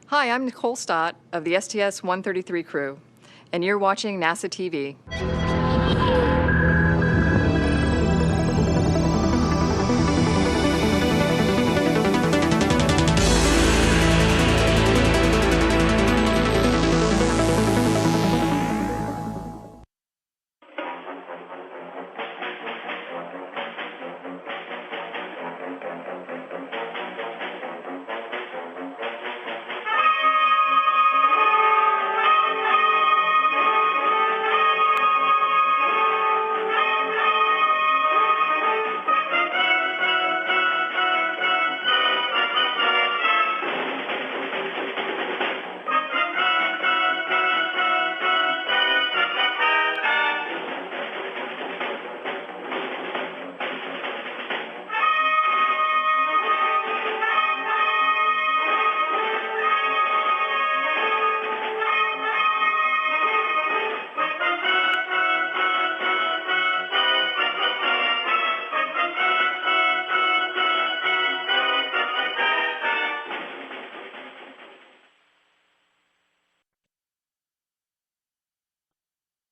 Hi, I'm Nicole Stott of the STS-133 crew, and you're watching NASA TV.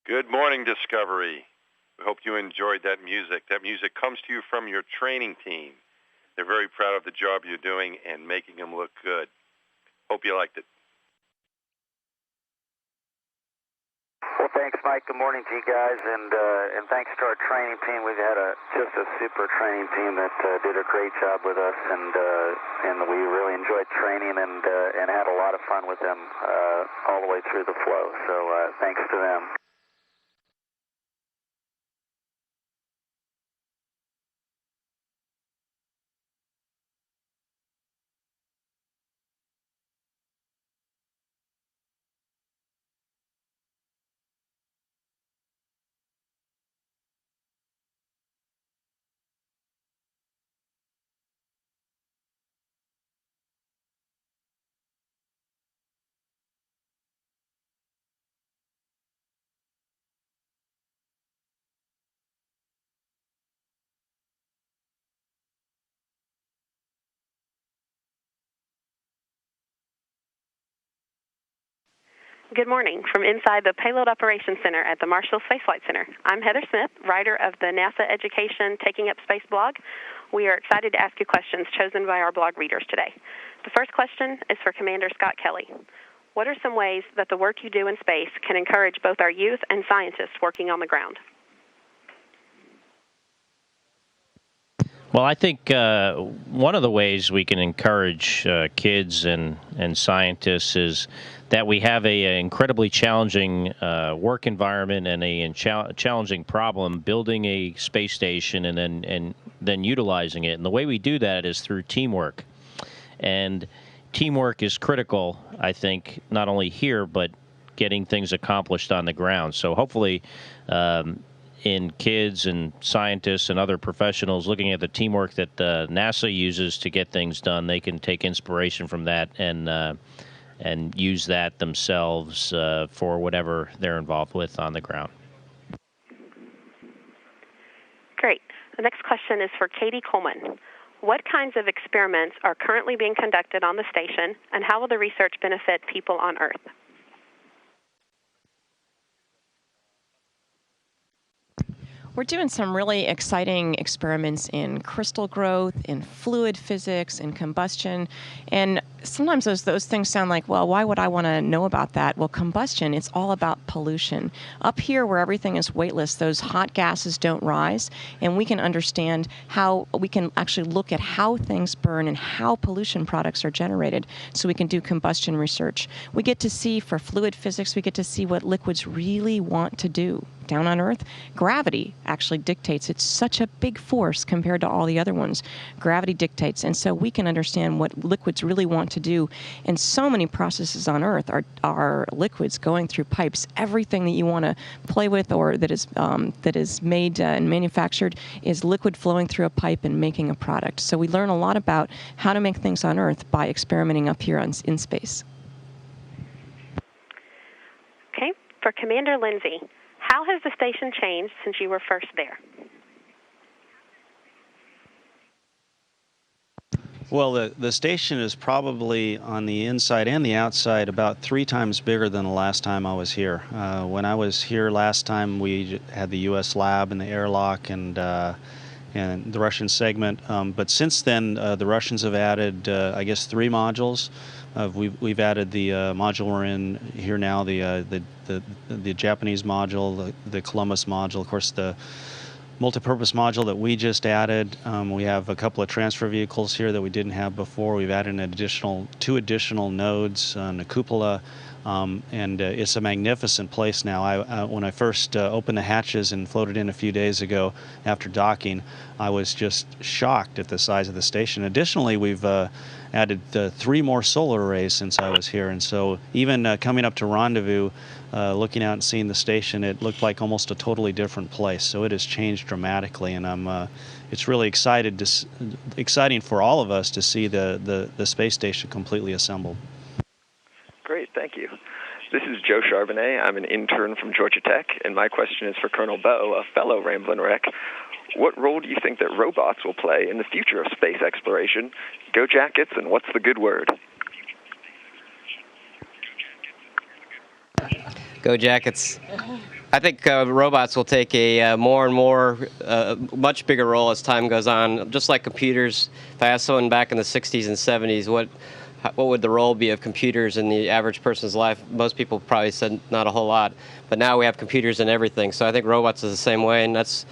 Good morning, Discovery. We hope you enjoyed that music. That music comes to you from your training team. They're very proud of the job you're doing and making them look good. Hope you liked it. Well, thanks, Mike. Good morning to you guys, and thanks to our training team. We've had just a super training team that did a great job with us, and we really enjoyed training and had a lot of fun with them all the way through the flow. So thanks to them. Good morning from inside the Payload Operations Center at the Marshall Space Flight Center. I'm Heather Smith, writer of the NASA Education Taking Up Space blog. We are excited to ask you questions chosen by our blog readers today. The first question is for Commander Scott Kelly. What are some ways that the work you do in space can encourage both our youth and scientists working on the ground? Well, I think one of the ways we can encourage kids and scientists is that we have a incredibly challenging work environment and a challenging problem building a space station and then utilizing it. And the way we do that is through teamwork. And teamwork is critical, I think, not only here, but getting things accomplished on the ground. So hopefully in kids and scientists and other professionals looking at the teamwork that NASA uses to get things done, they can take inspiration from that and use that themselves for whatever they're involved with on the ground. Great. The next question is for Katie Coleman. What kinds of experiments are currently being conducted on the station, and how will the research benefit people on Earth? We're doing some really exciting experiments in crystal growth, in fluid physics, in combustion. And sometimes those things sound like, well, why would I want to know about that? Well, combustion, it's all about pollution. Up here where everything is weightless, those hot gases don't rise. And we can understand how we can actually look at how things burn and how pollution products are generated. So we can do combustion research. We get to see, for fluid physics, we get to see what liquids really want to do. Down on Earth, gravity actually dictates. It's such a big force compared to all the other ones. Gravity dictates. And so we can understand what liquids really want to do. And so many processes on Earth are liquids going through pipes. Everything that you want to play with or that is made and manufactured is liquid flowing through a pipe and making a product. So we learn a lot about how to make things on Earth by experimenting up here in space. Okay. For Commander Lindsay, how has the station changed since you were first there? Well, the station is probably on the inside and the outside about 3 times bigger than the last time I was here. When I was here last time, we had the U.S. lab and the airlock and the Russian segment. But since then, the Russians have added, I guess, 3 modules. We've added the module we're in here now, the Japanese module, the Columbus module, of course, the multipurpose module that we just added. We have a couple of transfer vehicles here that we didn't have before. We've added an 2 additional nodes on the cupola, and it's a magnificent place now. When I first opened the hatches and floated in a few days ago after docking, I was just shocked at the size of the station. Additionally, we've added 3 more solar arrays since I was here, and so even coming up to rendezvous, looking out and seeing the station, it looked like almost a totally different place. So it has changed dramatically, and it's really exciting for all of us to see the space station completely assembled. Great, thank you. This is Joe Charbonnet. I'm an intern from Georgia Tech, and my question is for Colonel Bowe, a fellow Ramblin' Wreck. What role do you think that robots will play in the future of space exploration? Go Jackets, and what's the good word? Go Jackets. I think robots will take a more and more, much bigger role as time goes on. Just like computers, if I asked someone back in the 60s and 70s, what would the role be of computers in the average person's life? Most people probably said not a whole lot. But now we have computers in everything. So I think robots is the same way, and that's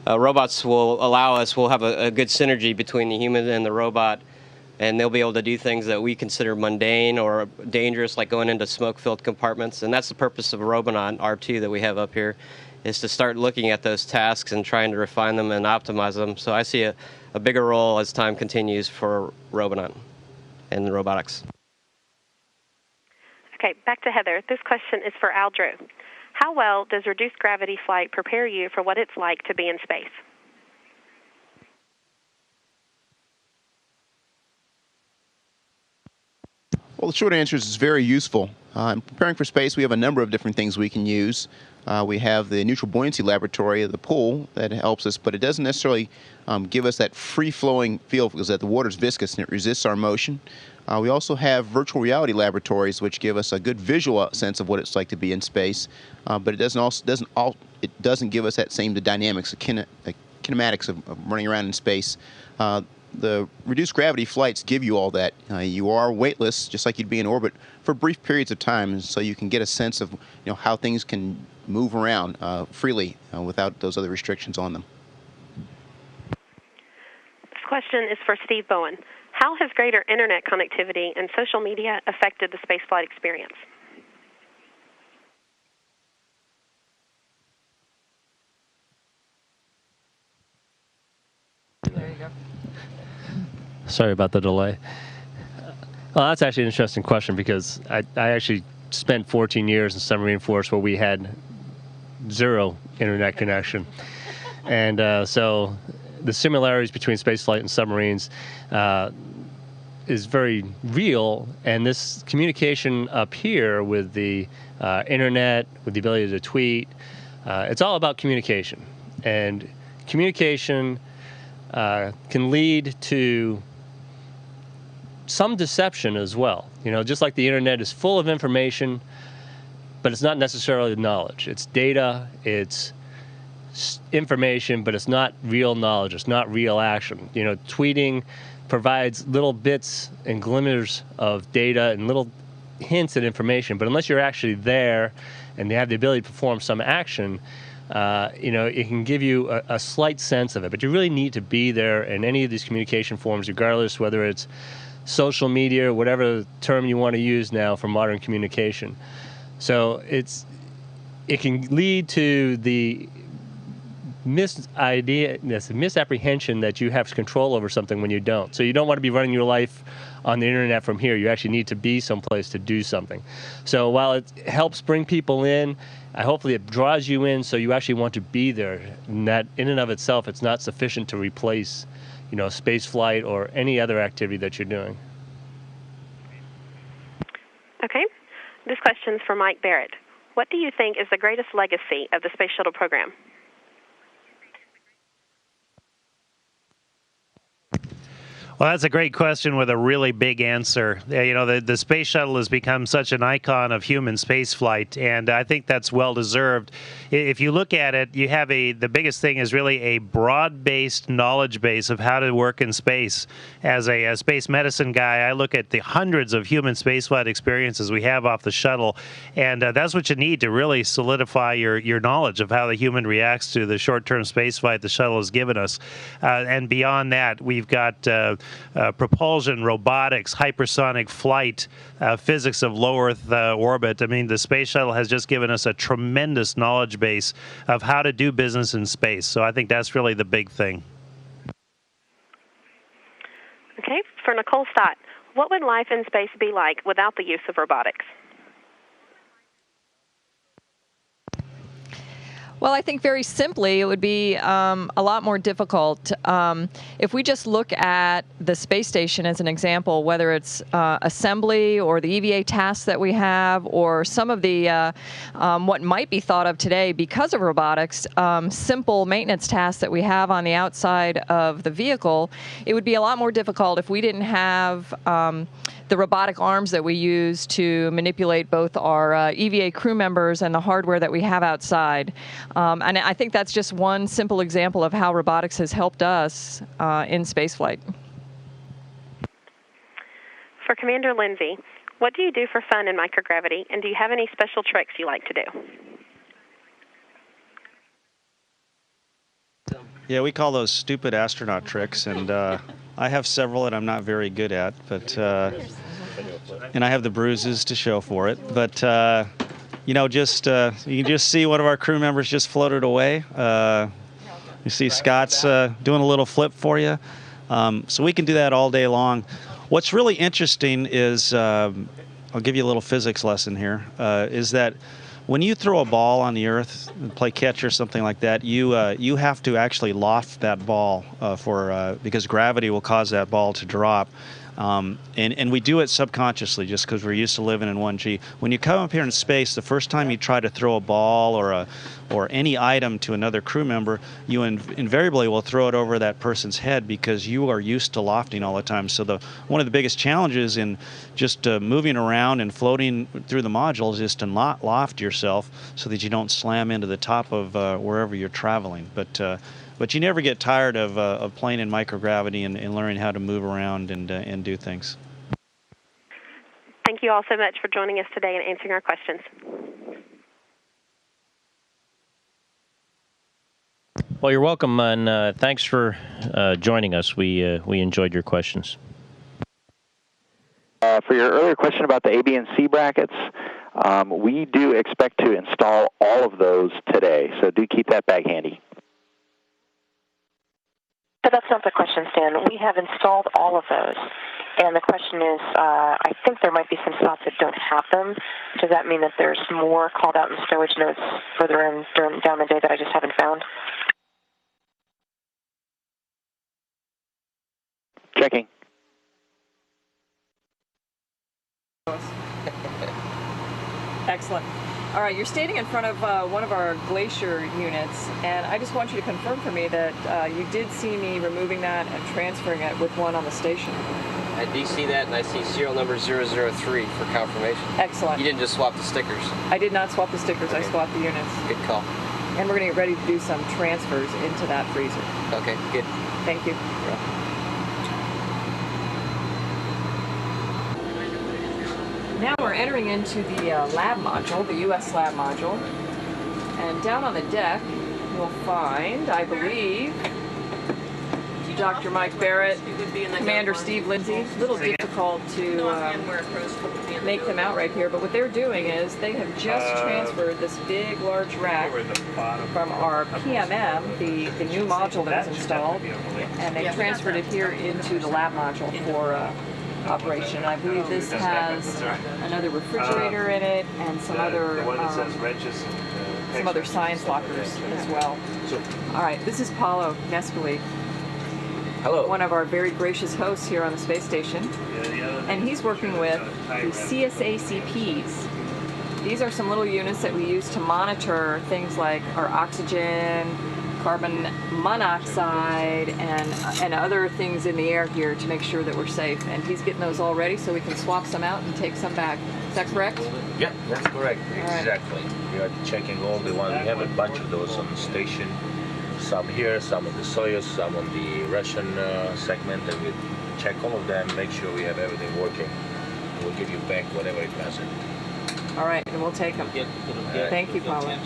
robots will allow us, we'll have a good synergy between the human and the robot, and they'll be able to do things that we consider mundane or dangerous, like going into smoke-filled compartments. And that's the purpose of a Robonaut R2 that we have up here, is to start looking at those tasks and trying to refine them and optimize them. So I see a bigger role as time continues for Robonaut and robotics. Okay, back to Heather. This question is for Al Drew. How well does reduced gravity flight prepare you for what it's like to be in space? Well, the short answer is it's very useful. In preparing for space, we have a number of different things we can use. We have the neutral buoyancy laboratory at the pool that helps us, but it doesn't necessarily give us that free-flowing feel because the water's viscous and it resists our motion. We also have virtual reality laboratories which give us a good visual sense of what it's like to be in space, but it doesn't give us that same dynamics, the kinematics of running around in space. The reduced gravity flights give you all that. You are weightless, just like you'd be in orbit for brief periods of time, so you can get a sense of how things can move around freely without those other restrictions on them. This question is for Steve Bowen. How has greater internet connectivity and social media affected the spaceflight experience? There you go. Sorry about the delay. Well, that's actually an interesting question because I actually spent 14 years in submarine force where we had 0 internet connection. And so the similarities between spaceflight and submarines is very real, and this communication up here with the internet, with the ability to tweet, it's all about communication. And communication can lead to some deception as well. Just like the internet is full of information, but it's not necessarily knowledge. It's data, it's information, but it's not real knowledge. It's not real action. Tweeting provides little bits and glimmers of data and little hints at information, but unless you're actually there and they have the ability to perform some action, it can give you a slight sense of it. But you really need to be there in any of these communication forms, regardless whether it's social media or whatever term you want to use now for modern communication. So it can lead to the misapprehension that you have control over something when you don't. So you don't want to be running your life on the internet from here. You actually need to be someplace to do something. So while it helps bring people in, hopefully it draws you in so you actually want to be there. And that in and of itself, it's not sufficient to replace, space flight or any other activity that you're doing. Okay. This question is for Mike Barrett. What do you think is the greatest legacy of the Space Shuttle program? Well, that's a great question with a really big answer. You know, the space shuttle has become such an icon of human spaceflight, and I think that's well deserved. If you look at it, you have the biggest thing is really a broad-based knowledge base of how to work in space. As a space medicine guy, I look at the hundreds of human spaceflight experiences we have off the shuttle, and that's what you need to really solidify your knowledge of how the human reacts to the short-term spaceflight the shuttle has given us. And beyond that, we've got propulsion, robotics, hypersonic flight, physics of low Earth orbit. I mean, the space shuttle has just given us a tremendous knowledge base of how to do business in space. So I think that's really the big thing. Okay, for Nicole Stott, what would life in space be like without the use of robotics? Well, I think very simply it would be a lot more difficult. If we just look at the space station as an example, whether it's assembly or the EVA tasks that we have, or some of the what might be thought of today because of robotics, simple maintenance tasks that we have on the outside of the vehicle, it would be a lot more difficult if we didn't have the robotic arms that we use to manipulate both our EVA crew members and the hardware that we have outside. And I think that's just one simple example of how robotics has helped us in spaceflight. For Commander Lindsay, what do you do for fun in microgravity, and do you have any special tricks you like to do? Yeah, we call those stupid astronaut tricks, and I have several that I'm not very good at, but and I have the bruises to show for it. But you know, just you can just see one of our crew members just floated away. You see Scott's doing a little flip for you, so we can do that all day long. What's really interesting is I'll give you a little physics lesson here. Is that when you throw a ball on the Earth and play catch or something like that, you have to actually loft that ball because gravity will cause that ball to drop. And we do it subconsciously just because we're used to living in 1G. When you come up here in space, the first time you try to throw a ball or any item to another crew member, you invariably will throw it over that person's head because you are used to lofting all the time. So one of the biggest challenges in just moving around and floating through the modules is to not loft yourself so that you don't slam into the top of wherever you're traveling. But you never get tired of playing in microgravity and learning how to move around and do things. Thank you all so much for joining us today and answering our questions. Well, you're welcome, and thanks for joining us. We enjoyed your questions. For your earlier question about the A, B, and C brackets, we do expect to install all of those today, so do keep that bag handy. So that's not the question, Stan. We have installed all of those. And the question is, I think there might be some slots that don't have them. Does that mean that there's more called out in stowage notes further in down the day that I just haven't found? Checking. Excellent. All right, you're standing in front of one of our glacier units, and I just want you to confirm for me that you did see me removing that and transferring it with one on the station. I do see that, and I see serial number 003 for confirmation. Excellent. You didn't just swap the stickers. I did not swap the stickers. Okay. I swapped the units. Good call. And we're going to get ready to do some transfers into that freezer. Okay, good. Thank you. Now we're entering into the lab module, the U.S. lab module. And down on the deck, you'll find, I believe, Dr. Mike Barrett, Commander Steve Lindsay. A little difficult to make them out right here, but what they're doing is they have just transferred this big, large rack from our PMM, the new module that was installed, and they transferred it here into the lab module for operation. I believe this has another refrigerator in it and some other science lockers as well. All right, this is Paulo Nescoli. Hello. One of our very gracious hosts here on the space station. And he's working with the CSACPs. These are some little units that we use to monitor things like our oxygen, carbon monoxide and other things in the air here to make sure that we're safe. And he's getting those all ready so we can swap some out and take some back. Is that correct? Yeah, that's correct. All Exactly. We are checking all the ones. We have a bunch of those on the station. Some here, some on the Soyuz, some on the Russian segment, and we check all of them, make sure we have everything working. We'll give you back whatever it doesn't. All right, and we'll take them. Thank you, Paula.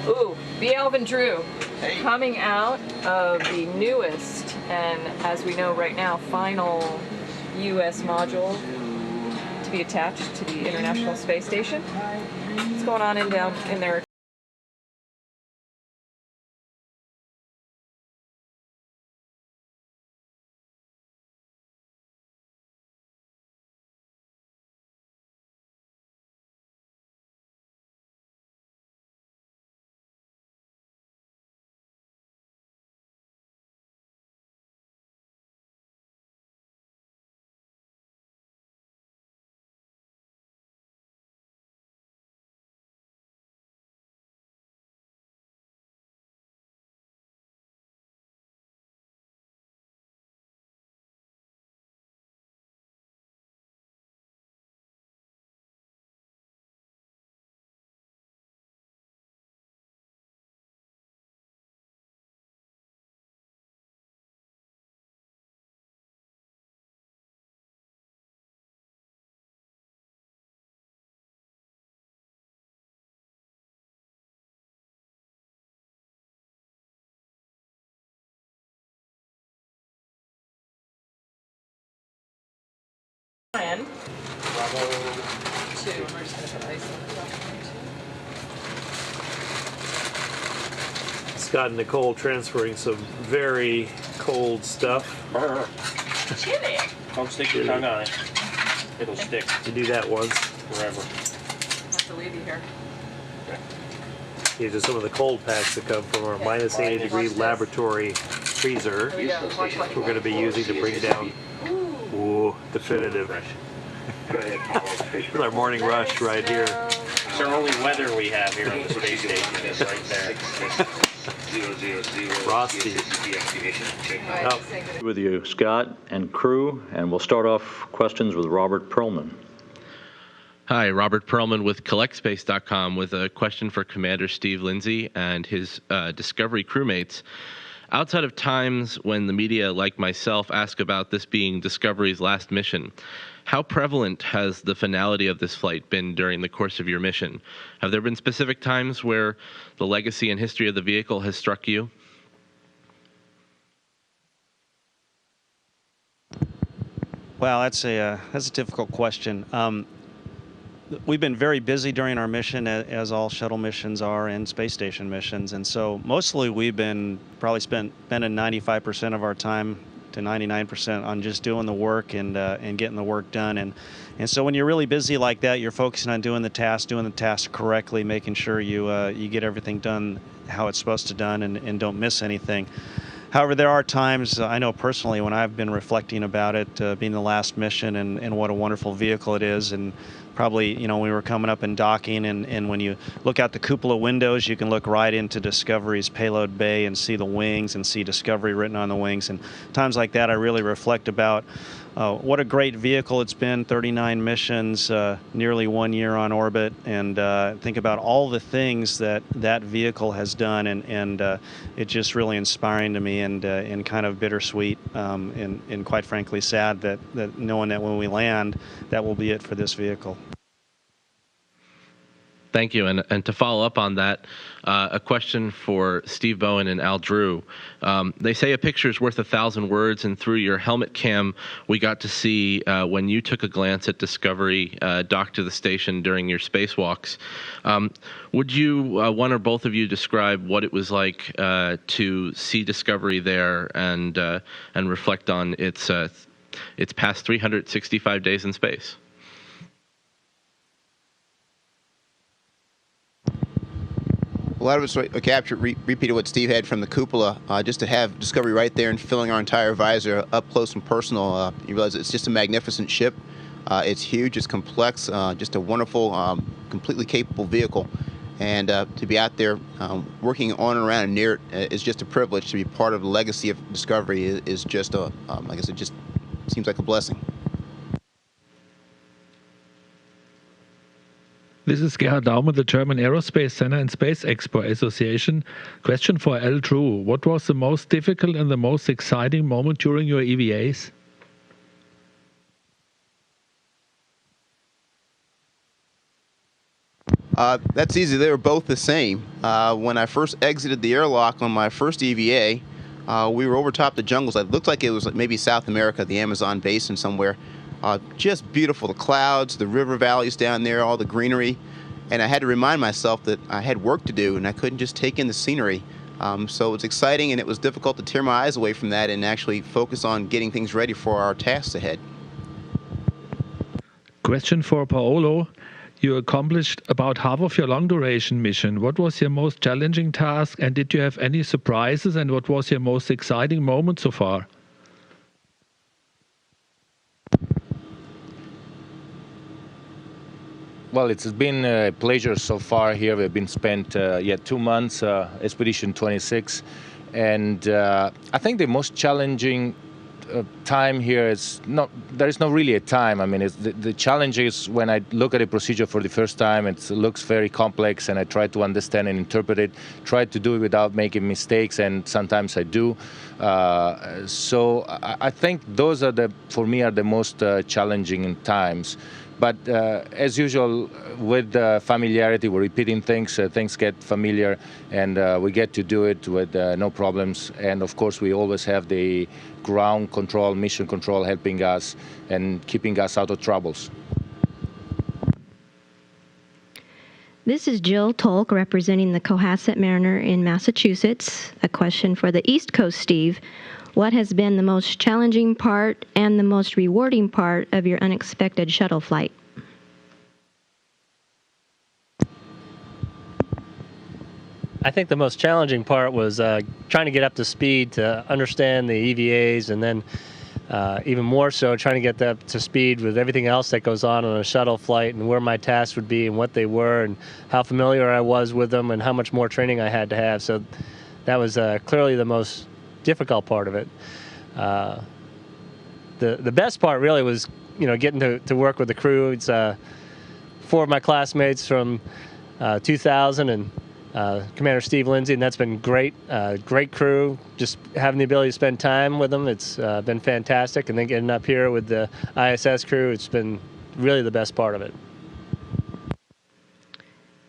Ooh, B. Alvin Drew, coming out of the newest, and as we know right now, final U.S. module to be attached to the International Space Station. What's going on down in there? Bravo 2. Scott and Nicole transferring some very cold stuff. Chilly. Don't stick your tongue on it. It'll stick. You do that once. Forever. Have to leave you here. These are some of the cold packs that come from our minus 80 degree laboratory freezer. We're going to be using to bring down. Ooh, definitive. This is our morning rush right here. It's our only weather we have here on the space station. It's right there. Frosty. With you, Scott and crew, and we'll start off questions with Robert Perlman. Hi, Robert Perlman with CollectSpace.com with a question for Commander Steve Lindsay and his Discovery crewmates. Outside of times when the media, like myself, ask about this being Discovery's last mission, how prevalent has the finality of this flight been during the course of your mission? Have there been specific times where the legacy and history of the vehicle has struck you? Well, that's a difficult question. We've been very busy during our mission, as all shuttle missions are and space station missions, and so mostly we've been probably spending 95% of our time to 99% on just doing the work and getting the work done. And so when you're really busy like that, you're focusing on doing the task correctly, making sure you get everything done how it's supposed to done and don't miss anything. However, there are times, I know personally, when I've been reflecting about it being the last mission and what a wonderful vehicle it is, and probably, we were coming up and docking, and when you look out the cupola windows, you can look right into Discovery's payload bay and see the wings and see Discovery written on the wings. And times like that, I really reflect about what a great vehicle it's been, 39 missions, nearly 1 year on orbit, and think about all the things that vehicle has done, and it's just really inspiring to me and kind of bittersweet and quite frankly sad that knowing that when we land, that will be it for this vehicle. Thank you. And to follow up on that, a question for Steve Bowen and Al Drew. They say a picture is worth 1,000 words, and through your helmet cam, we got to see when you took a glance at Discovery docked to the station during your spacewalks. Would you, one or both of you, describe what it was like to see Discovery there and reflect on its past 365 days in space? A lot of us repeated what Steve had from the cupola, just to have Discovery right there and filling our entire visor up close and personal. You realize it's just a magnificent ship. It's huge, it's complex, just a wonderful, completely capable vehicle. And to be out there working on and around and near it is just a privilege. To be part of the legacy of Discovery is just like I said, just seems like a blessing. This is Gerhard Daumer, the German Aerospace Center and Space Expo Association. Question for Al Drew. What was the most difficult and the most exciting moment during your EVAs? That's easy. They were both the same. When I first exited the airlock on my first EVA, we were over top the jungles. It looked like it was maybe South America, the Amazon basin somewhere. Just beautiful. The clouds, the river valleys down there, all the greenery. And I had to remind myself that I had work to do and I couldn't just take in the scenery. So it was exciting, and it was difficult to tear my eyes away from that and actually focus on getting things ready for our tasks ahead. Question for Paolo. You accomplished about half of your long-duration mission. What was your most challenging task, and did you have any surprises, and what was your most exciting moment so far? Well, it's been a pleasure so far here. We've been spent 2 months, Expedition 26, and I think the most challenging time here is there is not really a time. I mean, the challenge is when I look at a procedure for the first time, it looks very complex, and I try to understand and interpret it, try to do it without making mistakes, and sometimes I do. So I think those are for me, are the most challenging times. But as usual, with familiarity, we're repeating things. Things get familiar, and we get to do it with no problems. And of course, we always have the ground control, mission control helping us and keeping us out of troubles. This is Jill Tolk representing the Cohasset Mariner in Massachusetts. A question for the East Coast, Steve. What has been the most challenging part and the most rewarding part of your unexpected shuttle flight? I think the most challenging part was trying to get up to speed to understand the EVAs, and then even more so trying to get up to speed with everything else that goes on a shuttle flight, and where my tasks would be and what they were and how familiar I was with them and how much more training I had to have. So that was clearly the most difficult part of it. The best part really was, getting to work with the crew. It's 4 of my classmates from 2000 and Commander Steve Lindsay, and that's been great. Great crew. Just having the ability to spend time with them, it's been fantastic. And then getting up here with the ISS crew, it's been really the best part of it.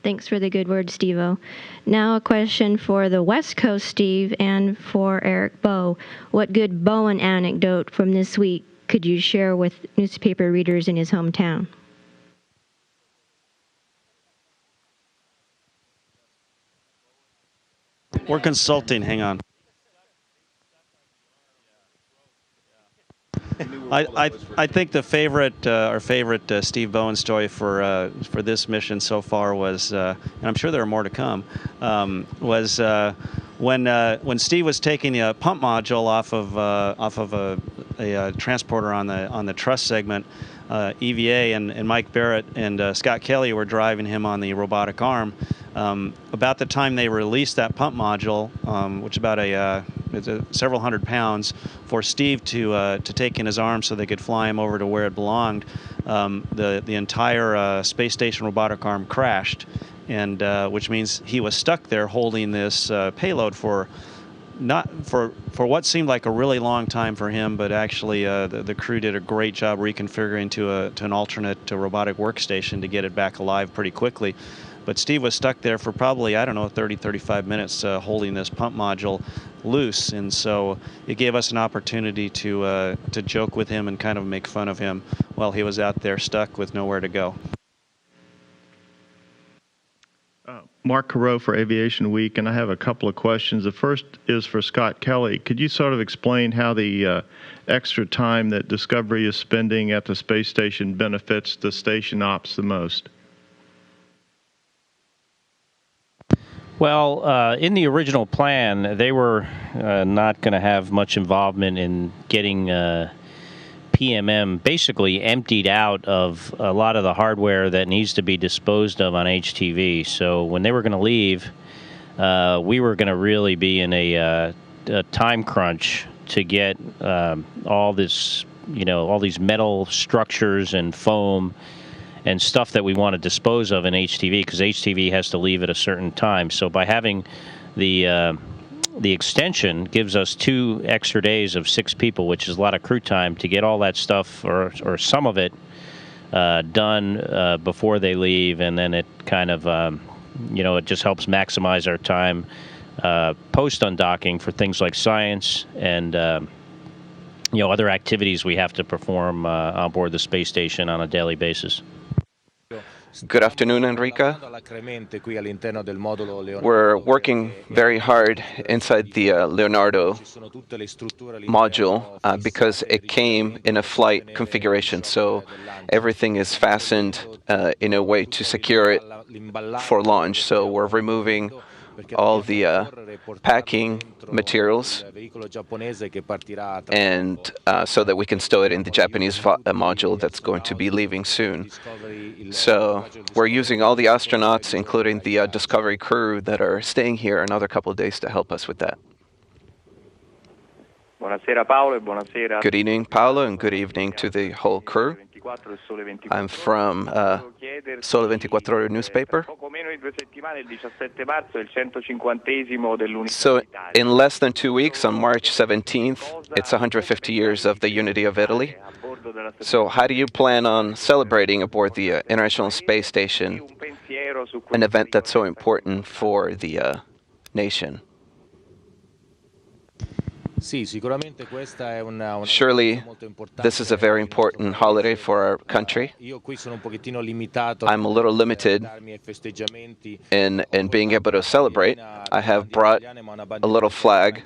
Thanks for the good word, Steve-O. Now a question for the West Coast, Steve, and for Eric Bowe. What good Bowen anecdote from this week could you share with newspaper readers in his hometown? We're consulting. Hang on. I think our favorite Steve Bowen story for this mission so far was, and I'm sure there are more to come, was when Steve was taking the pump module off of a transporter on the truss segment. EVA and Mike Barrett and Scott Kelly were driving him on the robotic arm. About the time they released that pump module, which it's several hundred pounds, for Steve to take in his arm so they could fly him over to where it belonged, the entire space station robotic arm crashed, and which means he was stuck there holding this payload for what seemed like a really long time for him, but actually the crew did a great job reconfiguring to an alternate robotic workstation to get it back alive pretty quickly. But Steve was stuck there for probably, 30, 35 minutes holding this pump module loose, and so it gave us an opportunity to joke with him and kind of make fun of him while he was out there stuck with nowhere to go. Mark Carreau for Aviation Week, and I have a couple of questions. The first is for Scott Kelly. Could you sort of explain how the extra time that Discovery is spending at the space station benefits the station ops the most? Well, in the original plan, they were not going to have much involvement in getting PMM basically emptied out of a lot of the hardware that needs to be disposed of on HTV. So when they were going to leave, we were going to really be in a time crunch to get all this, all these metal structures and foam and stuff that we want to dispose of in HTV, because HTV has to leave at a certain time. So by having the extension gives us 2 extra days of 6 people, which is a lot of crew time to get all that stuff or some of it done before they leave, and then it kind of it just helps maximize our time post undocking for things like science and other activities we have to perform on board the space station on a daily basis. Good afternoon, Enrica. We're working very hard inside the Leonardo module because it came in a flight configuration, so everything is fastened in a way to secure it for launch. So we're removing all the packing materials, and so that we can stow it in the Japanese module that's going to be leaving soon. So we're using all the astronauts, including the Discovery crew, that are staying here another couple of days to help us with that. Good evening, Paolo, and good evening to the whole crew. I'm from Sole 24 Ore newspaper. So in less than 2 weeks, on March 17th, it's 150 years of the unity of Italy. So how do you plan on celebrating aboard the International Space Station, an event that's so important for the nation? Surely, this is a very important holiday for our country. I'm a little limited in being able to celebrate. I have brought a little flag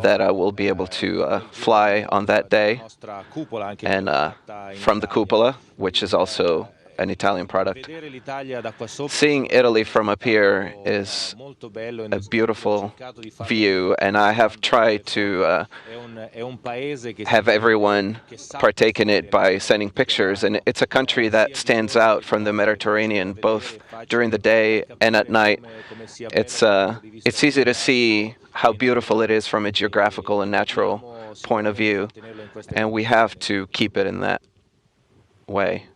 that I will be able to fly on that day, and from the cupola, which is also an Italian product. Seeing Italy from up here is a beautiful view, and I have tried to have everyone partake in it by sending pictures. And it's a country that stands out from the Mediterranean, both during the day and at night. It's easy to see how beautiful it is from a geographical and natural point of view, and we have to keep it in that way.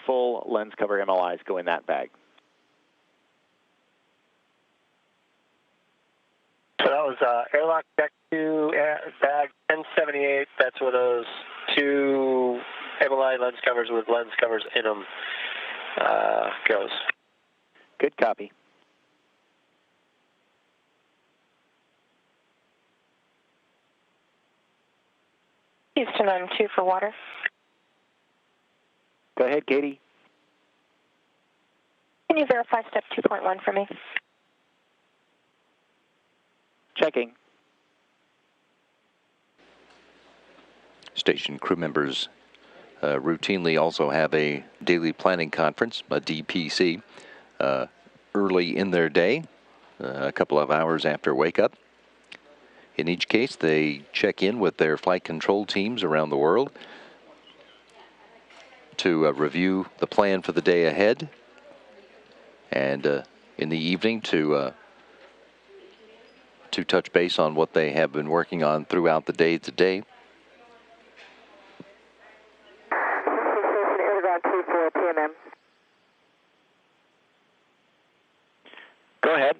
Full lens cover MLIs go in that bag. So that was airlock deck 2, bag 1078. That's where those 2 MLI lens covers with lens covers in them goes. Good copy. Houston on 2 for water. Go ahead, Katie. Can you verify step 2.1 for me? Checking. Station crew members routinely also have a daily planning conference, a DPC, early in their day, a couple of hours after wake up. In each case, they check in with their flight control teams around the world to review the plan for the day ahead, and in the evening to touch base on what they have been working on throughout the day today. Go ahead.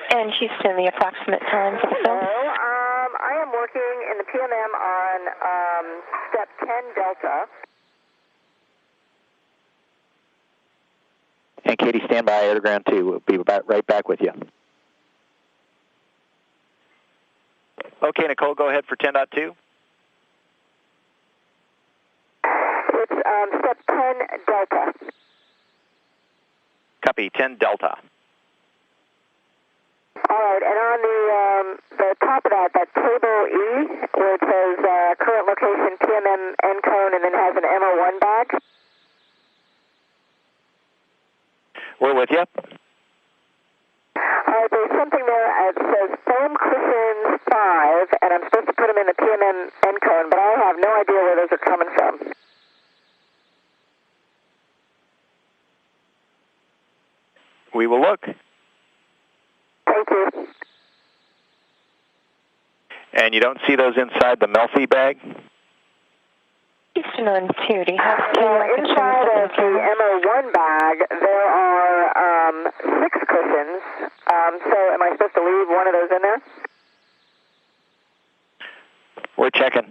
And Houston, the approximate time for the film? I am working in the PMM on step 10 Delta. And Katie, stand by, air to ground 2. We'll be right back with you. Okay, Nicole, go ahead for 10.2. It's step 10 Delta. Copy, 10 Delta. All right, and on the top of that table E, where it says current location PMM encode and then has an MO1 bag. We're with you. There's something there that says foam cushions 5, and I'm supposed to put them in the PMM encode, but I have no idea where those are coming from. We will look. Thank you. And you don't see those inside the Melfi bag? Houston on 2, do you have inside of the MO1 bag, there are 6 cushions. So am I supposed to leave one of those in there? We're checking.